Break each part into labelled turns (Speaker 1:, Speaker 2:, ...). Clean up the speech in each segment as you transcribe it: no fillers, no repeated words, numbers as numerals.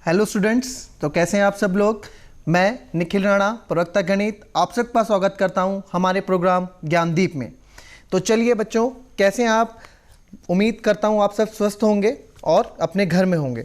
Speaker 1: Hello students, तो कैसे हैं आप सब लोग। मैं निखिल राणा, प्रवक्ता गणित, आप सबका स्वागत करता हूं हमारे प्रोग्राम ज्ञानदीप में। तो चलिए बच्चों, कैसे हैं आप। उम्मीद करता हूं आप सब स्वस्थ होंगे और अपने घर में होंगे।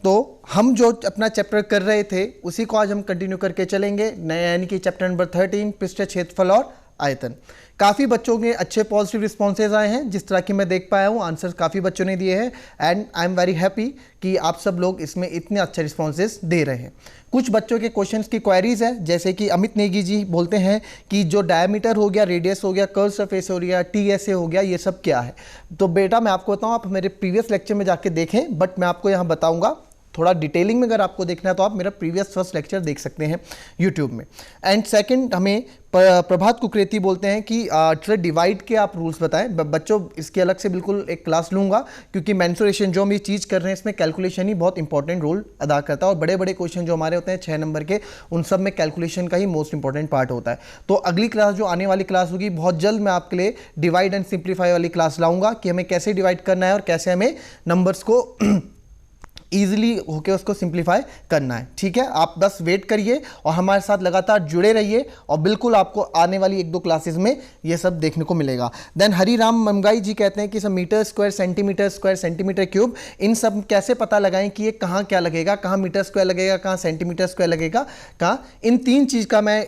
Speaker 1: तो हम जो अपना चैप्टर कर रहे थे उसी को आज हम कंटिन्यू करके चलेंगे, नया यानी कि चैप्टर नंबर 13 पृष्ठ क्षेत्रफल और आयतन। काफ़ी बच्चों के अच्छे पॉजिटिव रिस्पॉन्सेज आए हैं, जिस तरह की मैं देख पाया हूँ आंसर्स काफ़ी बच्चों ने दिए हैं and I am very happy कि आप सब लोग इसमें इतने अच्छे रिस्पॉन्सेज दे रहे हैं। कुछ बच्चों के क्वेश्चंस की क्वेरीज है, जैसे कि अमित नेगी जी बोलते हैं कि जो डायमीटर हो गया, रेडियस हो गया, कर्व सरफेस हो गया, टीएसए हो गया, ये सब क्या है। तो बेटा मैं आपको बताऊँ, आप मेरे प्रीवियस लेक्चर में जाके देखें, बट मैं आपको यहाँ बताऊँगा थोड़ा डिटेलिंग में। अगर आपको देखना है तो आप मेरा प्रीवियस फर्स्ट लेक्चर देख सकते हैं यूट्यूब में। एंड सेकंड, हमें प्रभात कुकरेती बोलते हैं कि डिवाइड के आप रूल्स बताएं। बच्चों इसके अलग से बिल्कुल एक क्लास लूँगा, क्योंकि मेंसुरेशन जो हम ये चीज़ कर रहे हैं इसमें कैलकुलेशन ही बहुत इंपॉर्टेंट रोल अदा करता है, और बड़े बड़े क्वेश्चन जो हमारे होते हैं 6 नंबर के, उन सब में कैलकुलेशन का ही मोस्ट इंपॉर्टेंट पार्ट होता है। तो अगली क्लास जो आने वाली क्लास होगी, बहुत जल्द मैं आपके लिए डिवाइड एंड सिंप्लीफाई वाली क्लास लाऊंगा कि हमें कैसे डिवाइड करना है और कैसे हमें नंबर्स को ईजिली होके उसको सिंप्लीफाई करना है। ठीक है, आप बस वेट करिए और हमारे साथ लगातार जुड़े रहिए, और बिल्कुल आपको आने वाली 1-2 क्लासेस में ये सब देखने को मिलेगा। देन हरिराम मंगाई जी कहते हैं कि सब मीटर स्क्वायर, सेंटीमीटर क्यूब, इन सब कैसे पता लगाएं कि ये कहाँ क्या लगेगा, कहाँ मीटर स्क्वायर लगेगा, कहाँ सेंटीमीटर स्क्वायर लगेगा, कहाँ। इन 3 चीज़ का मैं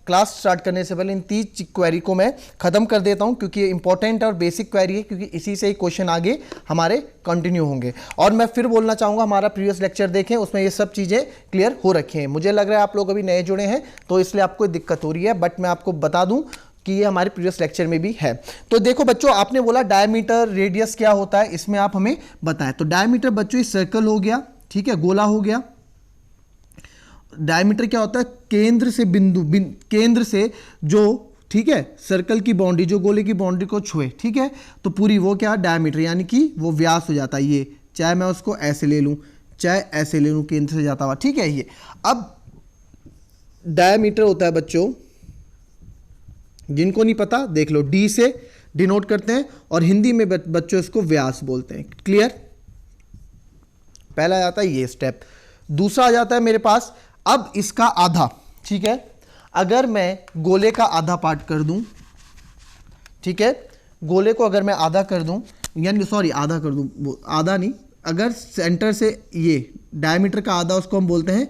Speaker 1: क्लास स्टार्ट करने से पहले इन 3 क्वेरी को मैं ख़त्म कर देता हूँ, क्योंकि ये इंपॉर्टेंट और बेसिक क्वेरी है, क्योंकि इसी से ही क्वेश्चन आगे हमारे कंटिन्यू होंगे। और मैं फिर बोलना चाहूँगा, हमारा प्रीवियस लेक्चर देखें, उसमें ये सब चीज़ें क्लियर हो रखी हैं। मुझे लग रहा है आप लोग अभी नए जुड़े हैं तो इसलिए आपको दिक्कत हो रही है, बट मैं आपको बता दूं कि ये हमारे प्रीवियस लेक्चर में भी है। तो देखो बच्चों, आपने बोला डायमीटर रेडियस क्या होता है, इसमें आप हमें बताएं। तो डायमीटर बच्चों इस सर्कल हो गया, ठीक है, गोला हो गया। डायमीटर क्या होता है, केंद्र से केंद्र से जो, ठीक है, सर्कल की बाउंड्री, जो गोले की बाउंड्री को छुए, ठीक है, तो पूरी वो क्या डायमीटर, यानी कि वो व्यास हो जाता है। ये चाहे मैं उसको ऐसे ले लूं, चाहे ऐसे ले लूं, केंद्र से जाता हुआ, ठीक है। ये अब डायमीटर होता है बच्चों, जिनको नहीं पता देख लो, डी से डिनोट करते हैं, और हिंदी में बच्चों इसको व्यास बोलते हैं। क्लियर, पहला आ जाता है ये स्टेप। दूसरा आ जाता है मेरे पास अब इसका आधा, ठीक है। अगर मैं गोले का आधा पार्ट कर दूं, ठीक है, गोले को अगर मैं आधा कर दूं, यानी सॉरी आधा कर दूं, आधा नहीं, अगर सेंटर से ये डायमीटर का आधा, उसको हम बोलते हैं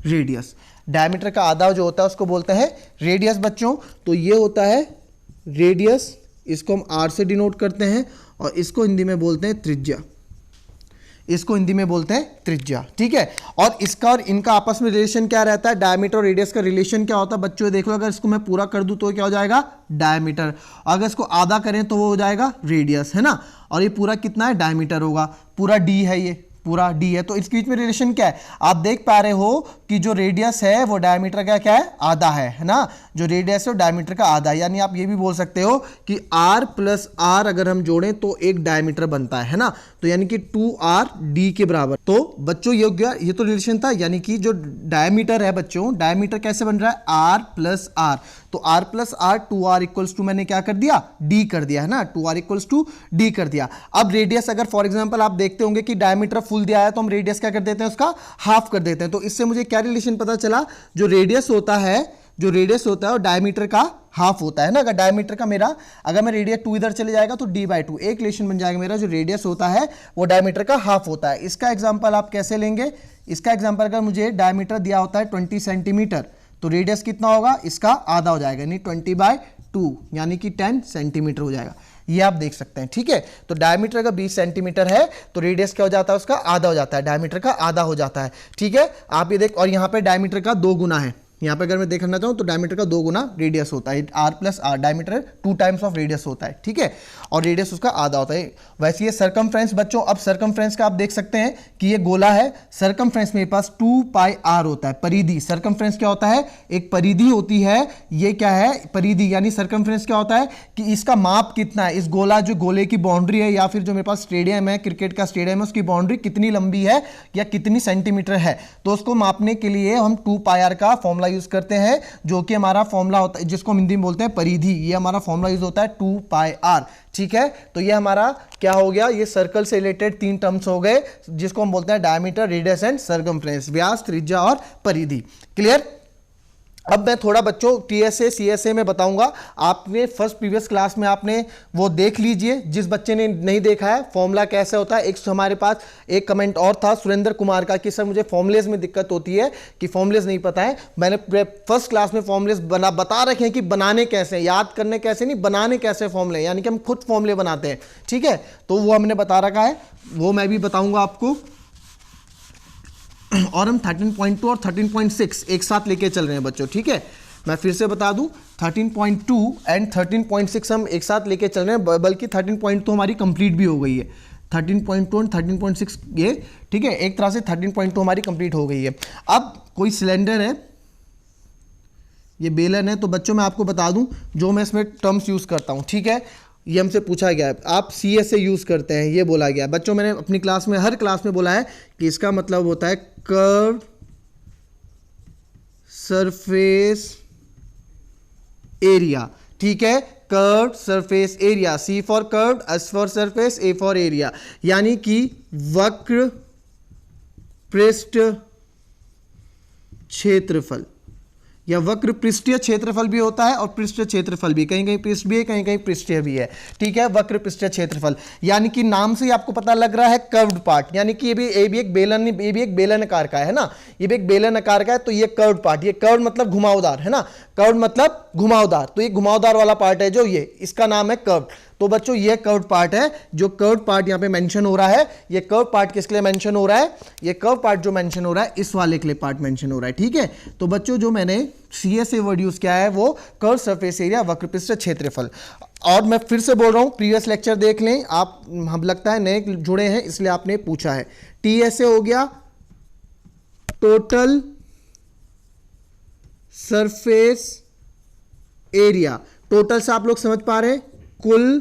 Speaker 1: रेडियस। डायमीटर का आधा जो होता है उसको बोलते हैं रेडियस बच्चों। तो ये होता है रेडियस, इसको हम आर से डिनोट करते हैं, और इसको हिंदी में बोलते हैं त्रिज्या। इसको हिंदी में बोलते हैं त्रिज्या, ठीक है। और इसका और इनका आपस में रिलेशन क्या रहता है, डायमीटर और रेडियस का रिलेशन क्या होता है बच्चों, देख लो। अगर इसको मैं पूरा कर दूं तो क्या हो जाएगा, डायमीटर। अगर इसको आधा करें तो वो हो जाएगा रेडियस, है ना। और ये पूरा कितना है, डायमीटर होगा, पूरा डी है, ये पूरा डी है। तो इसके बीच में रिलेशन क्या है, आप देख पा रहे हो कि जो रेडियस है वो डायमीटर का क्या है, आधा है ना। जो रेडियस है वो डायमीटर का आधा है, यानी आप ये भी बोल सकते हो कि r प्लस r अगर हम जोड़ें तो एक डायमीटर बनता है ना। तो यानी कि 2rd के बराबर। तो बच्चों ये हो गया, ये तो रिलेशन था, यानी कि जो डायमीटर है बच्चों, डायमीटर कैसे बन रहा है, r प्लस r। तो r plus r 2r equals to मैंने क्या कर दिया, d कर दिया, है ना। 2r इक्वल्स टू d कर दिया। अब रेडियस, अगर फॉर एग्जांपल आप देखते होंगे कि डायमीटर फुल दिया है तो हम रेडियस क्या कर देते हैं, उसका हाफ कर देते हैं। तो इससे मुझे क्या रिलेशन पता चला, जो रेडियस होता है वो डायमीटर का हाफ होता है ना। अगर डायमीटर का मेरा, अगर मैं रेडियस 2 इधर चले जाएगा तो d/2, एक रिलेशन बन जाएगा मेरा। जो रेडियस होता है वो डायमीटर का हाफ होता है। इसका एग्जांपल आप कैसे लेंगे, इसका एग्जांपल अगर मुझे डायमीटर दिया होता है 20 सेंटीमीटर, तो रेडियस कितना होगा, इसका आधा हो जाएगा, यानी 20/2, यानी कि 10 सेंटीमीटर हो जाएगा। ये आप देख सकते हैं, ठीक है। तो डायमीटर अगर 20 सेंटीमीटर है तो रेडियस क्या हो जाता है, उसका आधा हो जाता है, डायमीटर का आधा हो जाता है, ठीक है। आप ये देख, और यहाँ पे डायमीटर का 2 गुना है, यहाँ पे अगर मैं देखना चाहूँ तो डायमीटर का 2 गुना रेडियस होता है। r plus r, diameter 2 times of radius होता है, ठीक है, और रेडियस उसका आधा होता है। वैसे ये सरकमफ्रेंस बच्चों, अब सरकमफ्रेंस का आप देख सकते हैं कि ये गोला है, सरकमफ्रेंस मेरे पास 2πr होता है। परिधि, सरकमफ्रेंस क्या होता है, एक परिधि होती है। ये क्या है, परिधि, यानी सरकमफ्रेंस क्या होता है कि इसका माप कितना है, इस गोला, जो गोले की बाउंड्री है, या फिर जो मेरे पास स्टेडियम है, क्रिकेट का स्टेडियम है, उसकी बाउंड्री कितनी लंबी है या कितनी सेंटीमीटर है। तो उसको मापने के लिए हम 2πr का फॉर्मूला फॉर्मूला यूज करते हैं, जो कि हमारा फॉर्मूला होता है, जिसको हम हिंदी में बोलते हैं परिधि। ये हमारा फॉर्मूला यूज होता है 2πr। ठीक है, तो ये हमारा क्या हो गया, ये सर्कल से रिलेटेड 3 टर्म्स हो गए, जिसको हम बोलते हैं डायमीटर, रेडियस एंड सर्कमफ्रेंस, व्यास, त्रिज्या और परिधि। क्लियर। अब मैं थोड़ा बच्चों टीएसए सीएसए में बताऊंगा। आपने फर्स्ट प्रीवियस क्लास में आपने वो देख लीजिए, जिस बच्चे ने नहीं देखा है फॉर्मूला कैसे होता है। एक हमारे पास एक कमेंट और था सुरेंद्र कुमार का कि सर मुझे फॉर्मुलेज में दिक्कत होती है, कि फॉर्मुलेज नहीं पता है। मैंने फर्स्ट क्लास में फॉर्मुलेज बता रखे हैं कि बनाने कैसे, याद करने कैसे नहीं, बनाने कैसे फॉर्मुले, यानी कि हम खुद फॉर्मुले बनाते हैं। ठीक है, तो वो हमने बता रखा है, वो मैं भी बताऊंगा आपको। और हम 13.2 और 13.6 एक साथ लेके चल रहे हैं बच्चों। ठीक है, मैं फिर से बता दूं 13.2 एंड 13.6 हम एक साथ लेके चल रहे हैं, बल्कि 13.2 हमारी कंप्लीट भी हो गई है। 13.2 एंड 13.6 ये ठीक है, एक तरह से 13.2 हमारी कंप्लीट हो गई है। अब कोई सिलेंडर है, ये बेलन है, तो बच्चों मैं आपको बता दूं जो मैं इसमें टर्म्स यूज करता हूं। ठीक है, ये हमसे पूछा गया है, आप सीएसए यूज करते हैं, ये बोला गया बच्चों। मैंने अपनी क्लास में, हर क्लास में बोला है कि इसका मतलब होता है कर्व सरफेस एरिया। ठीक है, curve surface area, C for curve, S for surface, A for area, यानी कि वक्र पृष्ठ क्षेत्रफल, या वक्र पृष्ठीय क्षेत्रफल भी होता है और पृष्ठ क्षेत्रफल भी, कहीं कहीं पृष्ठ भी है, कहीं कहीं पृष्ठीय भी है। ठीक है, वक्र पृष्ठीय क्षेत्रफल, यानी कि नाम से ही आपको पता लग रहा है कर्व्ड पार्ट, यानी कि ये भी एक बेलन, ये भी एक बेलन आकार का है ना, ये भी एक बेलन आकार का है, तो ये कर्व्ड पार्ट, ये कर्व मतलब घुमावदार है ना, कर्व मतलब घुमावदार, तो ये घुमावदार वाला पार्ट है जो ये, इसका नाम है कर्व। तो बच्चों ये कर्व पार्ट है, जो कर्व पार्ट यहाँ पे मेंशन हो रहा है, ये कर्व पार्ट किसके लिए मेंशन हो रहा है, ये कर्व पार्ट जो मेंशन हो रहा है इस वाले के लिए पार्ट मेंशन हो रहा है। ठीक है, तो बच्चों जो मैंने सीएसए वर्ड यूज किया है वो कर्व सरफेस एरिया, वक्र पृष्ठ क्षेत्रफल। और मैं फिर से बोल रहा हूं, प्रीवियस लेक्चर देख लें आप, हम लगता है नए जुड़े हैं इसलिए आपने पूछा है। टीएसए हो गया टोटल सरफेस एरिया, टोटल से आप लोग समझ पा रहे हैं, कुल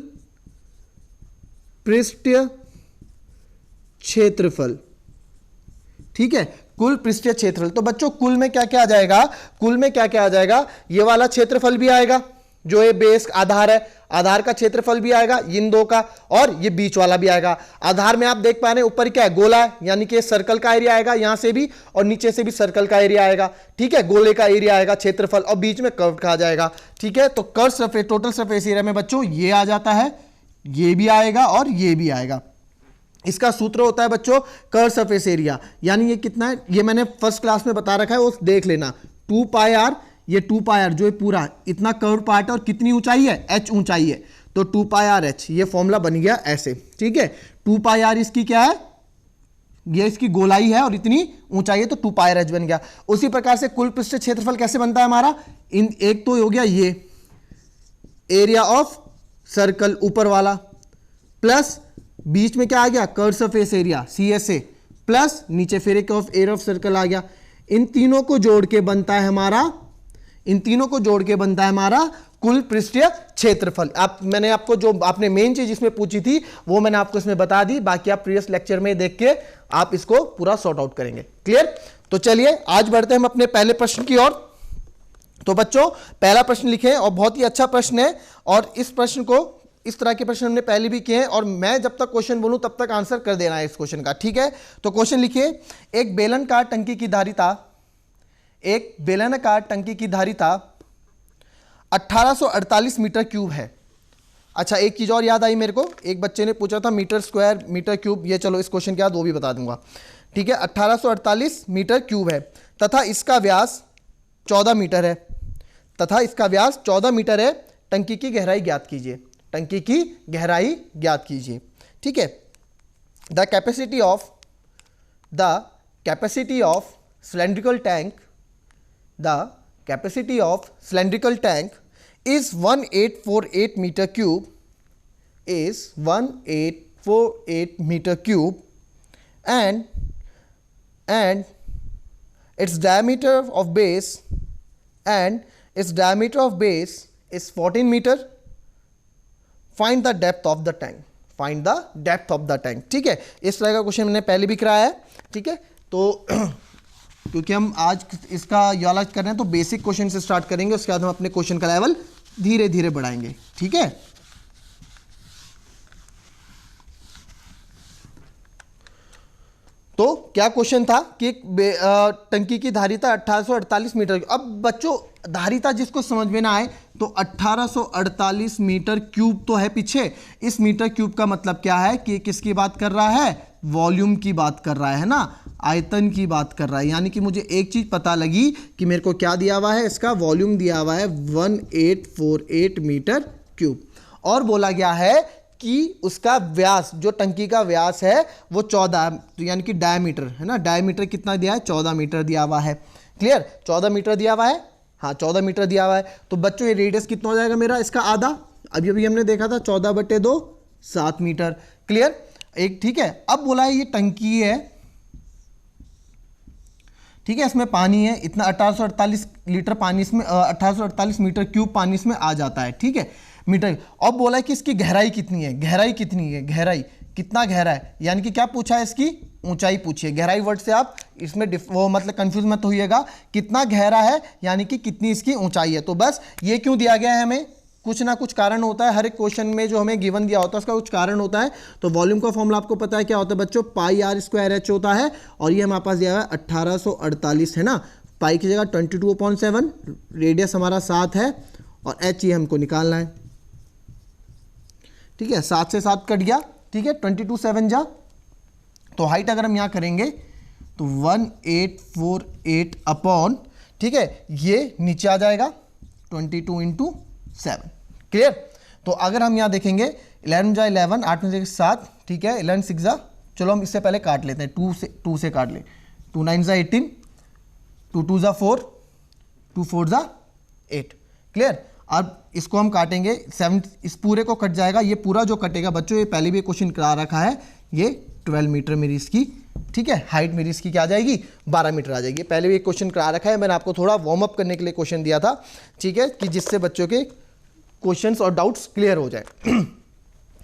Speaker 1: पृष्ठीय क्षेत्रफल। ठीक है, कुल पृष्ठीय क्षेत्रफल। तो बच्चों कुल में क्या क्या आ जाएगा, कुल में क्या क्या आ जाएगा, ये वाला क्षेत्रफल भी आएगा जो ये बेस आधार है, आधार का क्षेत्रफल भी आएगा इन दो का, और ये बीच वाला भी आएगा। आधार में आप देख पा रहे हैं ऊपर क्या है, गोला है, यानी कि सर्कल का एरिया आएगा यहां से भी, और नीचे से भी सर्कल का एरिया आएगा। ठीक है, गोले का एरिया आएगा क्षेत्रफल, और बीच में कर्व का आ जाएगा। ठीक है, तो curve surface, total surface area में बच्चों ये आ जाता है, ये भी आएगा और ये भी आएगा। इसका सूत्र होता है बच्चों कर्व सरफेस एरिया, यानी ये कितना है, ये मैंने फर्स्ट क्लास में बता रखा है, वो देख लेना। 2πr, ये 2πr जो है पूरा इतना कर्व पार्ट है, और कितनी ऊंचाई है, h ऊंचाई है, तो 2πrh, ये फॉर्मूला बन गया ऐसे। ठीक है, 2πr इसकी क्या है, ये इसकी गोलाई है और इतनी ऊंचाई है, तो 2πrh बन गया। उसी प्रकार से कुल पृष्ठ क्षेत्रफल कैसे बनता है हमारा, इन एक तो हो गया ये एरिया ऑफ सर्कल ऊपर वाला, प्लस बीच में क्या आ गया, curve surface area CSA, plus नीचे फिर एक ऑफ एरिया ऑफ सर्कल आ गया। इन तीनों को जोड़ के बनता है हमारा, इन तीनों को जोड़ के बनता है हमारा कुल पृष्ठीय क्षेत्रफल। मैंने आपको जो आपने मेन चीज इसमें पूछी थी वो मैंने आपको इसमें बता दी, बाकी आप प्रीवियस लेक्चर में देख के आप इसको पूरा सॉर्ट आउट करेंगे। क्लियर। तो चलिए आज बढ़ते हैं हम अपने पहले प्रश्न की ओर। तो बच्चों पहला प्रश्न लिखे, और बहुत ही अच्छा प्रश्न है, और इस प्रश्न को, इस तरह के प्रश्न हमने पहले भी किए हैं, और मैं जब तक क्वेश्चन बोलूं तब तक आंसर कर देना है इस क्वेश्चन का। ठीक है, तो क्वेश्चन लिखिए, एक बेलनाकार टंकी की धारिता, एक बेलनाकार टंकी की धारिता 1848 मीटर क्यूब है। अच्छा, एक चीज और याद आई मेरे को, एक बच्चे ने पूछा था मीटर स्क्वायर मीटर क्यूब, ये चलो इस क्वेश्चन के बाद वो भी बता दूंगा। ठीक है, 1848 मीटर क्यूब है, तथा इसका व्यास 14 मीटर है, तथा इसका व्यास 14 मीटर है। टंकी की गहराई ज्ञात कीजिए, टंकी की गहराई ज्ञात कीजिए। ठीक है, the capacity of cylindrical tank, the capacity of cylindrical tank is 1848 meter cube, is 1848 meter cube, and its diameter of base is 14 meter. Find the depth of the tank. Find the depth of the tank. ठीक है, इस तरह का question मैंने पहले भी कराया है। ठीक है, तो क्योंकि हम आज इसका ये वाला कर रहे हैं तो बेसिक क्वेश्चन से स्टार्ट करेंगे, उसके बाद हम अपने क्वेश्चन का लेवल धीरे धीरे बढ़ाएंगे, ठीक है। तो क्या क्वेश्चन था कि टंकी की धारिता 1848 मीटर। अब बच्चों धारिता जिसको समझ में ना आए तो 1848 मीटर क्यूब तो है पीछे, इस मीटर क्यूब का मतलब क्या है कि किसकी बात कर रहा है, वॉल्यूम की बात कर रहा है ना, आयतन की बात कर रहा है। यानी कि मुझे एक चीज पता लगी कि मेरे को क्या दिया हुआ है, इसका वॉल्यूम दिया हुआ है 1848 मीटर क्यूब, और बोला गया है कि उसका व्यास, जो टंकी का व्यास है वो 14, तो यानी कि डायमीटर है ना, डायमीटर कितना दिया है, 14 मीटर दिया हुआ है। क्लियर, 14 मीटर दिया हुआ है, हाँ 14 मीटर दिया हुआ है। तो बच्चों ये रेडियस कितना हो जाएगा मेरा, इसका आधा, अभी अभी हमने देखा था 14/2 7 मीटर। क्लियर, एक ठीक है। अब बोला है ये टंकी है, ठीक है, इसमें पानी है इतना 1848 लीटर पानी इसमें 1848 मीटर क्यूब पानी इसमें आ जाता है, ठीक है, मीटर। अब बोला है कि इसकी गहराई कितनी है, गहराई कितनी है, गहराई कितना गहरा है, यानी कि क्या पूछा है, इसकी ऊंचाई पूछी है। गहराई वर्ड से आप इसमें वो मतलब कंफ्यूज मत होइएगा, कितना गहरा है यानी कि कितनी इसकी ऊंचाई है। तो बस ये क्यों दिया गया है हमें, कुछ ना कुछ कारण होता है, हर एक क्वेश्चन में जो हमें गिवन दिया होता है उसका कुछ कारण होता है। तो वॉल्यूम का फॉर्मूला आपको पता है क्या होता है बच्चों, πr²h होता है, और ये हमारे पास दिया हुआ है 1848 है ना, पाई की जगह 22/7, रेडियस हमारा 7 है, और h ये हमको निकालना है, ठीक है, 7 से 7 कट गया, ठीक है, 22/7 जा, तो हाइट अगर हम यहाँ करेंगे तो 1848 अपॉन, ठीक है, ये नीचे आ जाएगा 22/7। क्लियर, तो अगर हम यहाँ देखेंगे 11 जा 11, 8 में से 7, ठीक है, 11 6 जा, चलो हम इससे पहले काट लेते हैं, 2 से काट ले, 2 9 जा 18, 2 2 जा 4, 2 4 जा 8। क्लियर, अब इसको हम काटेंगे 7, इस पूरे को कट जाएगा, ये पूरा जो कटेगा बच्चों, ये पहले भी क्वेश्चन करा रखा है, ये 12 मीटर मेरी इसकी, ठीक है, हाइट मेरी इसकी क्या आ जाएगी, 12 मीटर आ जाएगी। पहले भी एक क्वेश्चन करा रखा है, मैंने आपको थोड़ा वार्म अप करने के लिए क्वेश्चन दिया था, ठीक है, कि जिससे बच्चों के क्वेश्चंस और डाउट्स क्लियर हो जाए।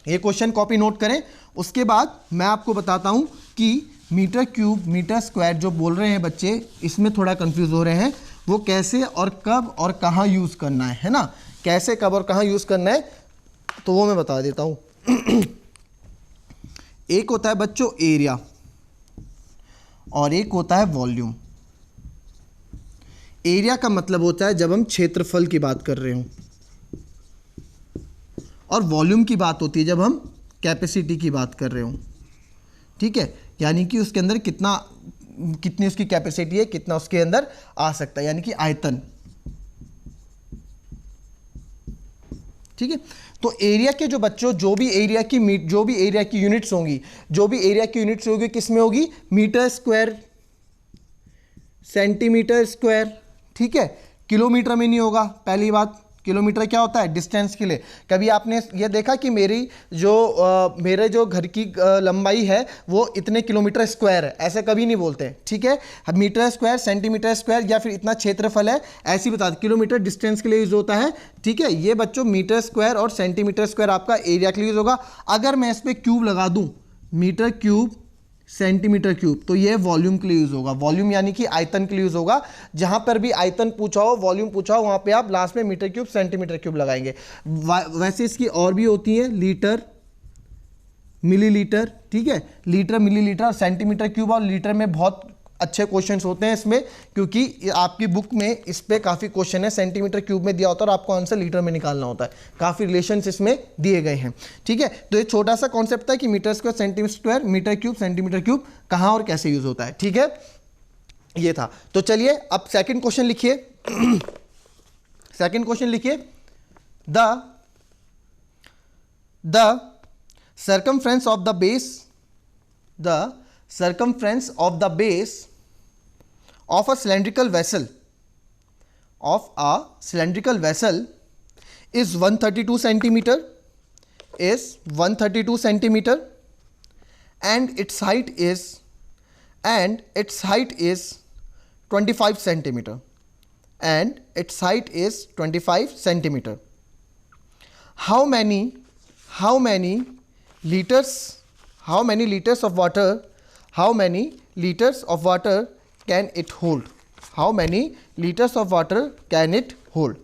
Speaker 1: ये क्वेश्चन कॉपी नोट करें। उसके बाद मैं आपको बताता हूं कि मीटर क्यूब, मीटर स्क्वायर जो बोल रहे हैं बच्चे, इसमें थोड़ा कंफ्यूज हो रहे हैं, वो कैसे और कब और कहाँ यूज़ करना है ना, कैसे कब और कहाँ यूज़ करना है, तो वो मैं बता देता हूँ। एक होता है बच्चों एरिया, और एक होता है वॉल्यूम। एरिया का मतलब होता है जब हम क्षेत्रफल की बात कर रहे हों, और वॉल्यूम की बात होती है जब हम कैपेसिटी की बात कर रहे हों, ठीक है, यानी कि उसके अंदर कितनी उसकी कैपेसिटी है, कितना उसके अंदर आ सकता है, यानी कि आयतन, ठीक है। तो एरिया के जो बच्चों, जो भी एरिया की यूनिट्स होंगी, किस में होगी, मीटर स्क्वायर, सेंटीमीटर स्क्वायर, ठीक है, किलोमीटर में नहीं होगा। पहली बात, किलोमीटर क्या होता है, डिस्टेंस के लिए। कभी आपने ये देखा कि मेरे जो घर की लंबाई है वो इतने किलोमीटर स्क्वायर है, ऐसे कभी नहीं बोलते, ठीक है। मीटर स्क्वायर, सेंटीमीटर स्क्वायर, या फिर इतना क्षेत्रफल है, ऐसे ही बता दो। किलोमीटर डिस्टेंस के लिए यूज होता है, ठीक है। ये बच्चों मीटर स्क्वायर और सेंटीमीटर स्क्वायर आपका एरिया के लिए यूज होगा। अगर मैं इस पर क्यूब लगा दूं, मीटर क्यूब, सेंटीमीटर क्यूब, तो ये वॉल्यूम के लिए यूज होगा। वॉल्यूम यानी कि आयतन के लिए यूज होगा। जहां पर भी आयतन पूछा हो, वॉल्यूम पूछा हो, वहां पे आप लास्ट में मीटर क्यूब, सेंटीमीटर क्यूब लगाएंगे। वैसे इसकी और भी होती है, लीटर, मिलीलीटर, ठीक है, लीटर, मिलीलीटर, सेंटीमीटर क्यूब और लीटर में बहुत अच्छे क्वेश्चंस होते हैं इसमें, क्योंकि आपकी बुक में इस पे काफ़ी क्वेश्चन है, सेंटीमीटर क्यूब में दिया होता है और आपको आंसर लीटर में निकालना होता है। काफ़ी रिलेशंस इसमें दिए गए हैं, ठीक है। तो ये छोटा सा कॉन्सेप्ट है कि metre square, centimetre square, metre cube, centimetre cube कहाँ और कैसे यूज होता है, ठीक है, ये था। तो चलिए अब सेकेंड क्वेश्चन लिखिए। सेकेंड क्वेश्चन लिखिए, the circumference of the base of a cylindrical vessel is 132 centimeter, and its height is 25 centimeter, how many liters of water can it hold? How many litres of water can it hold?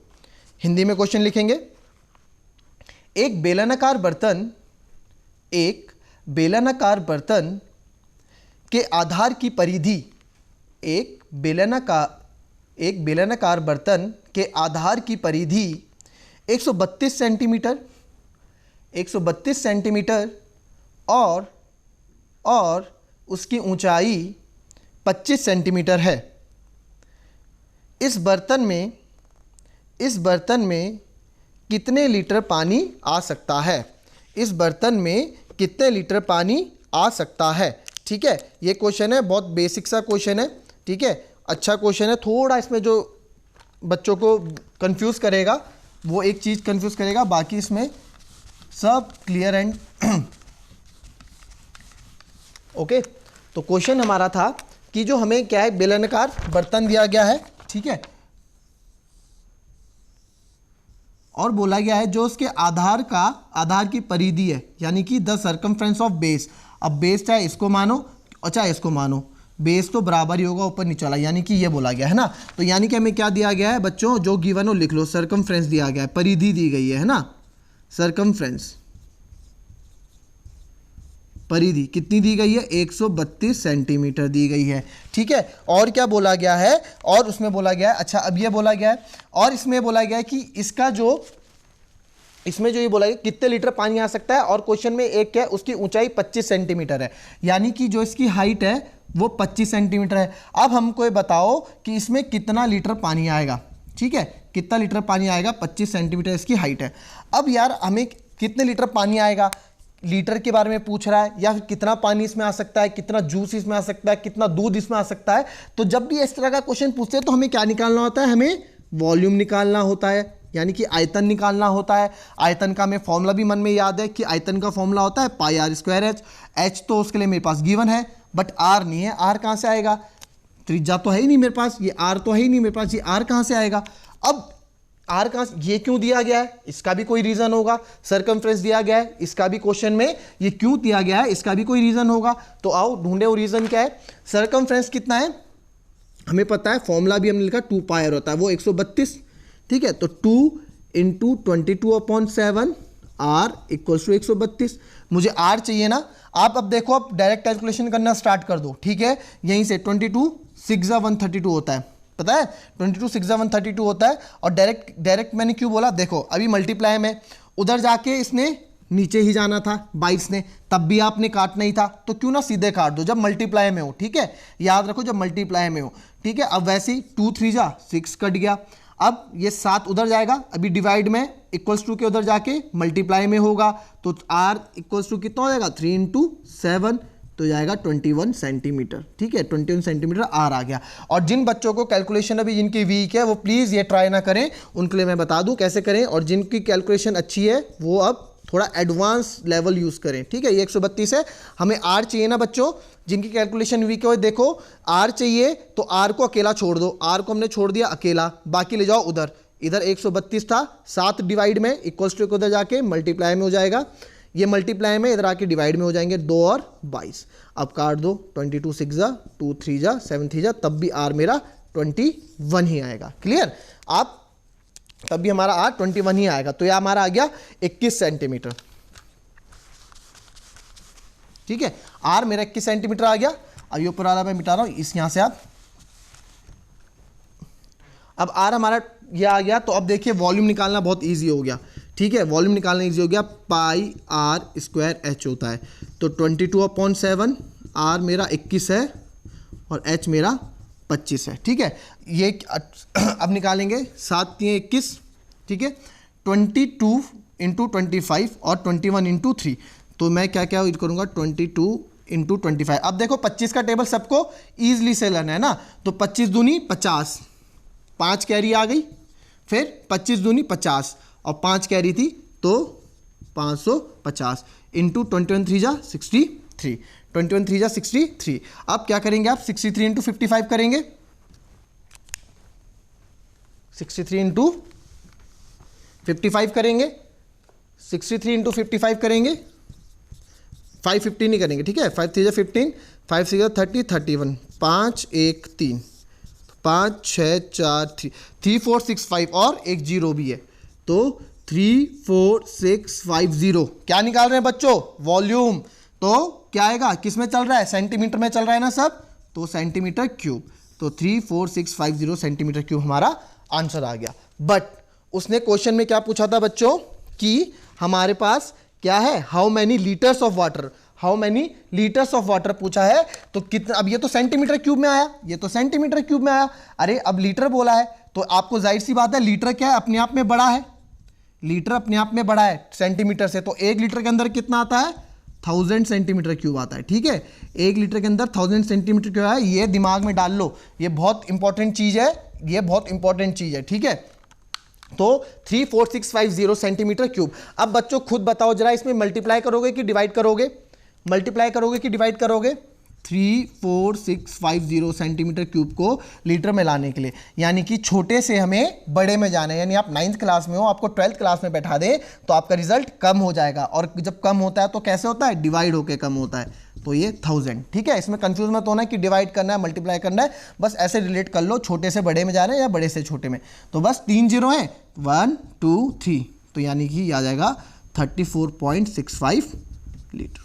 Speaker 1: Hindi में question लिखेंगे। एक बेलनाकार बर्तन के आधार की परिधि, एक बेलनाकार बर्तन के आधार की परिधि 132 सेंटीमीटर और उसकी ऊंचाई 25 सेंटीमीटर है। इस बर्तन में कितने लीटर पानी आ सकता है? इस बर्तन में कितने लीटर पानी आ सकता है? ठीक है, ये क्वेश्चन है, बहुत बेसिक सा क्वेश्चन है। ठीक है, अच्छा क्वेश्चन है। थोड़ा इसमें जो बच्चों को कंफ्यूज करेगा वो एक चीज़ कंफ्यूज करेगा, बाकी इसमें सब क्लियर एंड ओके। तो क्वेश्चन हमारा था कि जो हमें क्या है, बेलनाकार बर्तन दिया गया है, ठीक है, और बोला गया है जो उसके आधार की परिधि है, यानी कि द सर्कमफ्रेंस ऑफ बेस। अब बेस चाहे इसको मानो और चाहे इसको मानो, बेस तो बराबर ही होगा ऊपर नीचे वाला, यानी कि ये बोला गया है ना। तो यानी कि हमें क्या दिया गया है बच्चों, जो गिवन हो लिख लो, सर्कमफ्रेंस दिया गया है, परिधि दी गई है ना, सर्कमफ्रेंस परिधि कितनी दी गई है, 132 सेंटीमीटर दी गई है। ठीक है, और क्या बोला गया है, और उसमें बोला गया है, अच्छा अब ये बोला गया है, और इसमें बोला गया है कि इसमें जो ये बोला गया कितने लीटर पानी आ सकता है, और क्वेश्चन में एक क्या है, उसकी ऊंचाई 25 सेंटीमीटर है, यानी कि जो इसकी हाइट है वो 25 सेंटीमीटर है। अब हमको ये बताओ कि इसमें कितना लीटर पानी आएगा। ठीक है, कितना लीटर पानी आएगा, 25 सेंटीमीटर इसकी हाइट है। अब यार हमें कितने लीटर पानी आएगा, लीटर के बारे में पूछ रहा है, या फिर कितना पानी इसमें आ सकता है, कितना जूस इसमें आ सकता है, कितना दूध इसमें आ सकता है। तो जब भी इस तरह का क्वेश्चन पूछते हैं तो हमें क्या निकालना होता है, हमें वॉल्यूम निकालना होता है, यानी कि आयतन निकालना होता है। आयतन का हमें फॉर्मूला भी मन में याद है कि आयतन का फॉर्मूला होता है पाई आर स्क्वायर एच। एच तो उसके लिए मेरे पास गिवन है, बट आर नहीं है। आर कहाँ से आएगा, त्रिज्या तो है ही नहीं मेरे पास, ये आर तो है ही नहीं मेरे पास, ये आर कहाँ से आएगा। अब आर कहाँ, ये क्यों दिया गया है, इसका भी कोई रीजन होगा। सर्कमफ्रेंस दिया गया है, इसका भी क्वेश्चन में ये क्यों दिया गया है, इसका भी कोई रीजन होगा। तो आओ ढूंढे वो रीजन क्या है। सर्कमफ्रेंस कितना है हमें पता है, फॉर्मूला भी हमने लिखा 2 पाई आर होता है, वो 132। ठीक है, तो 2 इंटू 22/7 आर इक्वल्स टू 132। मुझे आर चाहिए ना। आप अब देखो, अब डायरेक्ट कैलकुलेशन करना स्टार्ट कर दो। ठीक है, यहीं से 22 6 132 होता है, पता है 22 6 132 होता है। और डायरेक्ट मैंने क्यों बोला, देखो अभी मल्टीप्लाई में उधर जाके इसने नीचे ही जाना था 22 ने, तब भी आपने काटना ही था, तो क्यों ना सीधे काट दो जब मल्टीप्लाई में हो। ठीक है, याद रखो जब मल्टीप्लाई में हो। ठीक है, अब वैसे ही 2 3 जा 6 कट गया। अब ये 7 उधर जाएगा, अभी डिवाइड में इक्वल्स टू के उधर जाके मल्टीप्लाई में होगा, तो आर इक्वल्स टू कितना हो जाएगा 3 इंटू 7, तो जाएगा 21 सेंटीमीटर। ठीक है, 21 सेंटीमीटर आर आ गया। और जिन बच्चों को कैलकुलेशन अभी जिनकी वीक है वो प्लीज़ ये ट्राई ना करें, उनके लिए मैं बता दूं कैसे करें, और जिनकी कैलकुलेशन अच्छी है वो अब थोड़ा एडवांस लेवल यूज़ करें। ठीक है, ये 132 है, हमें आर चाहिए ना बच्चों। जिनकी कैलकुलेशन वीक है देखो आर चाहिए, तो आर को अकेला छोड़ दो, आर को हमने छोड़ दिया अकेला, बाकी ले जाओ उधर। इधर 132 था, 7 डिवाइड में इक्वल्स टू उधर जाके मल्टीप्लाई में हो जाएगा, ये मल्टीप्लाई में इधर आके डिवाइड में हो जाएंगे, 2 और 22। अब काट दो, 22 6 जा 2 3 जा 7 3 जा, तब भी आर मेरा 21 ही आएगा। क्लियर, आप तब भी हमारा आर 21 ही आएगा। तो यह हमारा आ गया 21 सेंटीमीटर। ठीक है, आर मेरा 21 सेंटीमीटर आ गया। अब ये ऊपर वाला मैं मिटा रहा हूं, इस यहां से आप, अब आर हमारा ये आ गया। तो अब देखिए वॉल्यूम निकालना बहुत इजी हो गया। ठीक है, वॉल्यूम निकालना इजी हो गया, पाई आर स्क्वायर एच होता है। तो 22/7 आर मेरा 21 है और एच मेरा 25 है। ठीक है, ये अब निकालेंगे 7 3 21। ठीक है, 22 इंटू 25 और 21 इंटू 3, तो मैं क्या क्या करूँगा 22 इंटू 25। अब देखो 25 का टेबल सबको ईजिली से लेना है ना, तो 25 दूनी 50, 5 कैरी आ गई, फिर 25 दूनी 50 और 5 कैरी थी, तो 550 इंटू 21 3 जा 63, 21 3 जा 63। अब क्या करेंगे आप 63 इंटू 55 करेंगे, 63 इंटू 55 करेंगे, 63 इंटू 55 करेंगे, 550 नहीं करेंगे, ठीक है। 5 3 15, 5 6 30, 31, 5 1 3, 5 6 4 3 4 6 5 और एक जीरो भी है, तो 3 4 6 5 0। क्या निकाल रहे हैं बच्चों? वॉल्यूम। तो क्या आएगा? किस में चल रहा है? सेंटीमीटर में चल रहा है ना सब, तो सेंटीमीटर क्यूब। तो 3 4 6 5 0 सेंटीमीटर क्यूब हमारा आंसर आ गया। बट उसने क्वेश्चन में क्या पूछा था बच्चों कि हमारे पास क्या है, how many litres of water, how many litres of water पूछा है। तो कितना, अब ये तो सेंटीमीटर क्यूब में आया, ये तो सेंटीमीटर क्यूब में आया। अरे अब लीटर बोला है तो आपको जाहिर सी बात है लीटर क्या है, अपने आप में बड़ा है, लीटर अपने आप में बड़ा है सेंटीमीटर से। तो 1 लीटर के अंदर कितना आता है? 1000 सेंटीमीटर क्यूब आता है, ठीक है। 1 लीटर के अंदर 1000 सेंटीमीटर क्यूब है, ये दिमाग में डाल लो, ये बहुत इंपॉर्टेंट चीज है, ये बहुत इंपॉर्टेंट चीज है, ठीक है। तो 3 4 6 5 0 सेंटीमीटर क्यूब। अब बच्चों खुद बताओ जरा, इसमें मल्टीप्लाई करोगे कि डिवाइड करोगे? मल्टीप्लाई करोगे कि डिवाइड करोगे? 3 4 6 5 0 सेंटीमीटर क्यूब को लीटर में लाने के लिए, यानी कि छोटे से हमें बड़े में जाना है। यानी आप 9th क्लास में हो, आपको 12th क्लास में बैठा दें तो आपका रिजल्ट कम हो जाएगा, और जब कम होता है तो कैसे होता है? डिवाइड होकर कम होता है। तो ये 1000, ठीक है। इसमें कंफ्यूज मत होना कि डिवाइड करना है मल्टीप्लाई करना है, बस ऐसे रिलेट कर लो, छोटे से बड़े में जा रहे हैं या बड़े से छोटे में। तो बस 3 जीरो है, 1 2 3, तो यानी कि आ जाएगा 34.65 लीटर।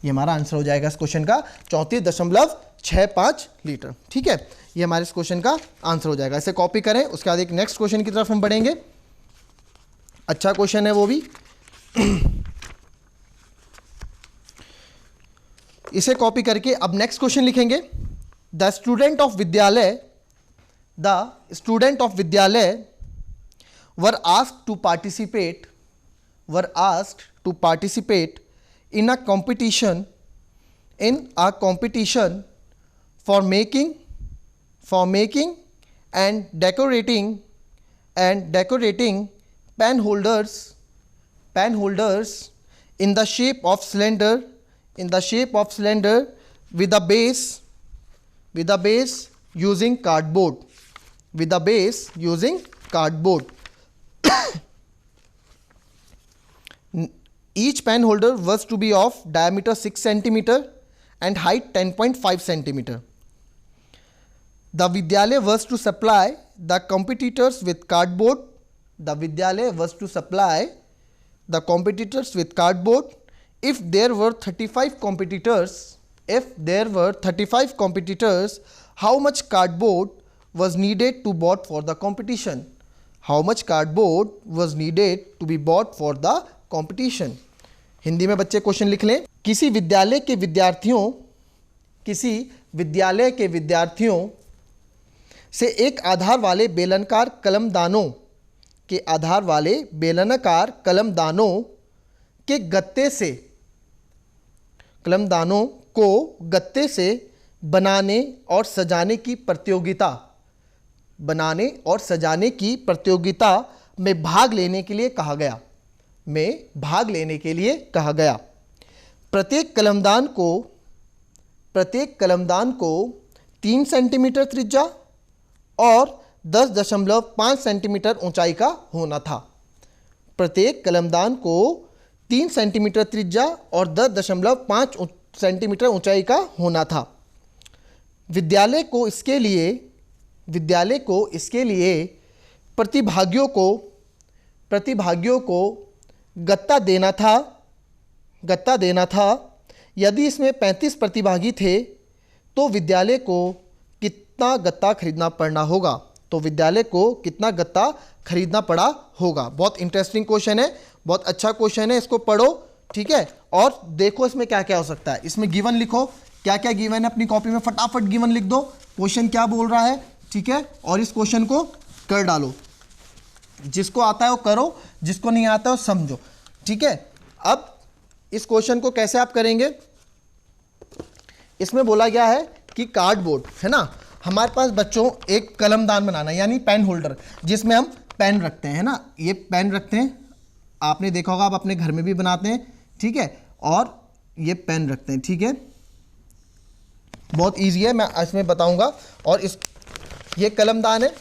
Speaker 1: ये हमारा आंसर हो जाएगा इस क्वेश्चन का 34.65 लीटर, ठीक है। ये हमारे इस क्वेश्चन का आंसर हो जाएगा। इसे कॉपी करें, उसके बाद एक नेक्स्ट क्वेश्चन की तरफ हम बढ़ेंगे। अच्छा क्वेश्चन है वो भी। इसे कॉपी करके अब नेक्स्ट क्वेश्चन लिखेंगे। The student of vidyalaya were asked to participate in a competition for making and decorating pen holders in the shape of cylinder with a base using cardboard. Each pen holder was to be of diameter 6 cm and height 10.5 cm. The Vidyalaya was to supply the competitors with cardboard. If there were 35 competitors, how much cardboard was needed to bought for the competition? Hindi में बच्चे question लिख लें। किसी विद्यालय के विद्यार्थियों से एक आधार वाले बेलनाकार कलमदानों के गत्ते से बनाने और सजाने की प्रतियोगिता में भाग लेने के लिए कहा गया। प्रत्येक कलमदान को 3 सेंटीमीटर त्रिज्या और 10.5 सेंटीमीटर ऊंचाई का होना था। प्रत्येक कलमदान को 3 सेंटीमीटर त्रिज्या और 10.5 सेंटीमीटर ऊंचाई का होना था। विद्यालय को इसके लिए प्रतिभागियों को गत्ता देना था। यदि इसमें 35 प्रतिभागी थे तो विद्यालय को कितना गत्ता खरीदना पड़ा होगा। बहुत इंटरेस्टिंग क्वेश्चन है, बहुत अच्छा क्वेश्चन है, इसको पढ़ो, ठीक है। और देखो इसमें क्या क्या हो सकता है। इसमें गिवन लिखो, क्या क्या गिवन है अपनी कॉपी में फटाफट गिवन लिख दो, क्वेश्चन क्या बोल रहा है, ठीक है। और इस क्वेश्चन को कर डालो, जिसको आता है वो करो, जिसको नहीं आता है वो समझो, ठीक है। अब इस क्वेश्चन को कैसे आप करेंगे, इसमें बोला गया है कि कार्डबोर्ड है ना, हमारे पास बच्चों एक कलमदान बनाना है, यानी पेन होल्डर, जिसमें हम पेन रखते हैं, है ना। ये पेन रखते हैं, आपने देखा होगा, आप अपने घर में भी बनाते हैं, ठीक है। और ये पेन रखते हैं, ठीक है। बहुत ईजी है, मैं इसमें बताऊंगा। और ये कलमदान है,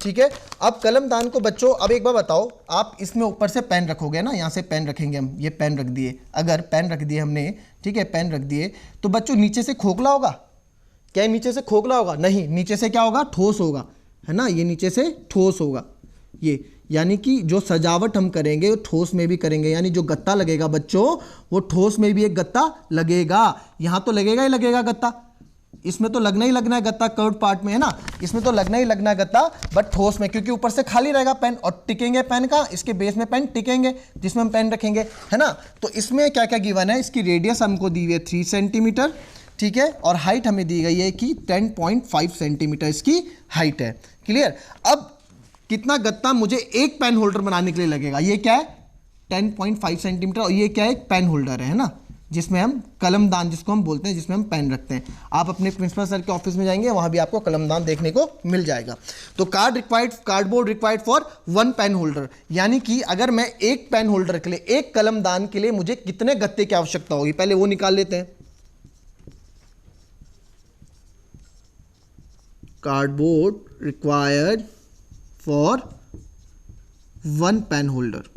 Speaker 1: ठीक है। अब कलमदान को बच्चों, अब एक बार बताओ, आप इसमें ऊपर से पेन रखोगे ना, यहाँ से पेन रखेंगे हम, ये पेन रख दिए, अगर पेन रख दिए हमने, ठीक है, पेन रख दिए, तो बच्चों नीचे से खोखला होगा क्या? नीचे से खोखला होगा? नहीं, नीचे से क्या होगा? ठोस होगा, है ना, ये नीचे से ठोस होगा ये, यानी कि जो सजावट हम करेंगे वो ठोस में भी करेंगे, यानी जो गत्ता लगेगा बच्चों वो ठोस में भी एक गत्ता लगेगा। यहाँ तो लगेगा ही लगेगा गत्ता, इसमें तो लगना ही लगना है गत्ता, कर्व पार्ट में, है ना, इसमें तो लगना ही लगना है गत्ता, बट ठोस में, क्योंकि ऊपर से खाली रहेगा पेन, और टिकेंगे पेन का, इसके बेस में पेन टिकेंगे जिसमें हम पेन रखेंगे, है ना। तो इसमें क्या क्या गिवन है? इसकी रेडियस हमको दी हुई है 3 सेंटीमीटर, ठीक है, और हाइट हमें दी गई है कि 10.5 सेंटीमीटर इसकी हाइट है। क्लियर? अब कितना गत्ता मुझे एक पेन होल्डर बनाने के लिए लगेगा? ये क्या है? 10.5 सेंटीमीटर, और ये क्या है? एक पेन होल्डर है ना, जिसमें हम कलमदान जिसको हम बोलते हैं, जिसमें हम पेन रखते हैं। आप अपने प्रिंसिपल सर के ऑफिस में जाएंगे, वहां भी आपको कलमदान देखने को मिल जाएगा। तो cardboard required for 1 pen holder, यानी कि अगर मैं एक पेन होल्डर के लिए, एक कलमदान के लिए मुझे कितने गत्ते की आवश्यकता होगी, पहले वो निकाल लेते हैं। Cardboard required for 1 pen holder,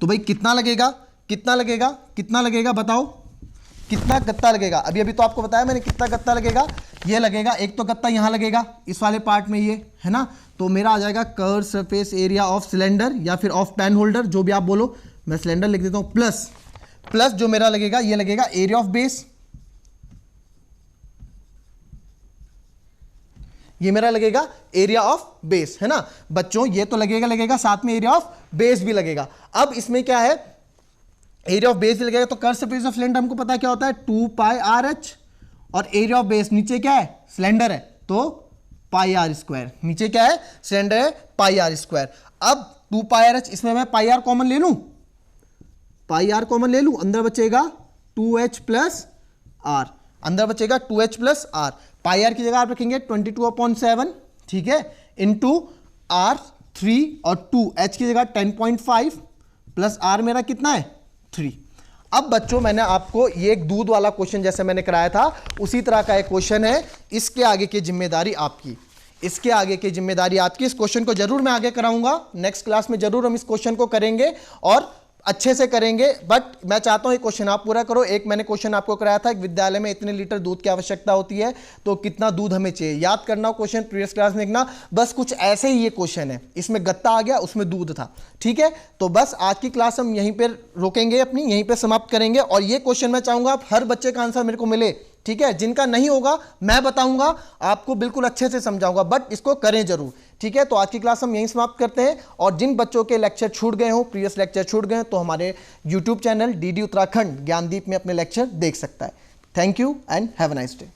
Speaker 1: तो भाई कितना लगेगा? कितना लगेगा? कितना लगेगा बताओ, कितना गत्ता लगेगा? अभी अभी तो आपको बताया मैंने कितना गत्ता लगेगा। ये लगेगा, एक तो गत्ता यहां लगेगा इस वाले पार्ट में, ये है ना, तो मेरा आ जाएगा curve surface area of cylinder या फिर ऑफ पेन होल्डर, जो भी आप बोलो, मैं सिलेंडर लिख देता हूं, प्लस जो मेरा लगेगा, ये लगेगा एरिया ऑफ बेस, ये मेरा लगेगा एरिया ऑफ बेस, है ना बच्चों, ये तो लगेगा, साथ में एरिया ऑफ बेस भी लगेगा। अब इसमें क्या है? एरिया ऑफ बेस भी लगेगा, तो कर्व सरफेस ऑफ सिलेंडर हमको पता है क्या होता है? 2 पाई आर एच, और एरिया ऑफ बेस नीचे क्या है? सिलेंडर है, तो पाई आर स्क्वायर, नीचे क्या है? सिलेंडर है, पाई आर स्क्वायर। अब 2 पाई आर एच, इसमें मैं पाई आर कॉमन ले लूं, पाई आर कॉमन ले लूं, अंदर बचेगा 2h प्लस आर, अंदर बचेगा 2h plus are, pi are की जगह आप रखेंगे 22/7, ठीक है, इंटू आर 3 और 2, h की जगह 10.5 प्लस आर मेरा कितना है? 3। अब बच्चों मैंने आपको ये एक दूध वाला क्वेश्चन जैसे मैंने कराया था उसी तरह का एक क्वेश्चन है, इसके आगे की जिम्मेदारी आपकी, इसके आगे की जिम्मेदारी आपकी। इस क्वेश्चन को जरूर मैं आगे कराऊंगा, नेक्स्ट क्लास में जरूर हम इस क्वेश्चन को करेंगे और अच्छे से करेंगे, बट मैं चाहता हूं ये क्वेश्चन आप पूरा करो। एक मैंने क्वेश्चन आपको कराया था, एक विद्यालय में इतने लीटर दूध की आवश्यकता होती है, तो कितना दूध हमें चाहिए, याद करना क्वेश्चन, प्रीवियस क्लास में देखना, बस कुछ ऐसे ही ये क्वेश्चन है, इसमें गत्ता आ गया, उसमें दूध था, ठीक है। तो बस आज की क्लास हम यहीं पर रोकेंगे अपनी, यहीं पर समाप्त करेंगे, और ये क्वेश्चन मैं चाहूंगा आप हर बच्चे का आंसर मेरे को मिले, ठीक है। जिनका नहीं होगा मैं बताऊंगा आपको, बिल्कुल अच्छे से समझाऊंगा, बट इसको करें जरूर, ठीक है। तो आज की क्लास हम यहीं समाप्त करते हैं, और जिन बच्चों के लेक्चर छूट गए हो, प्रीवियस लेक्चर छूट गए, तो हमारे YouTube channel DD Uttarakhand Gyandeep में अपने लेक्चर देख सकता है। Thank you and have a nice day.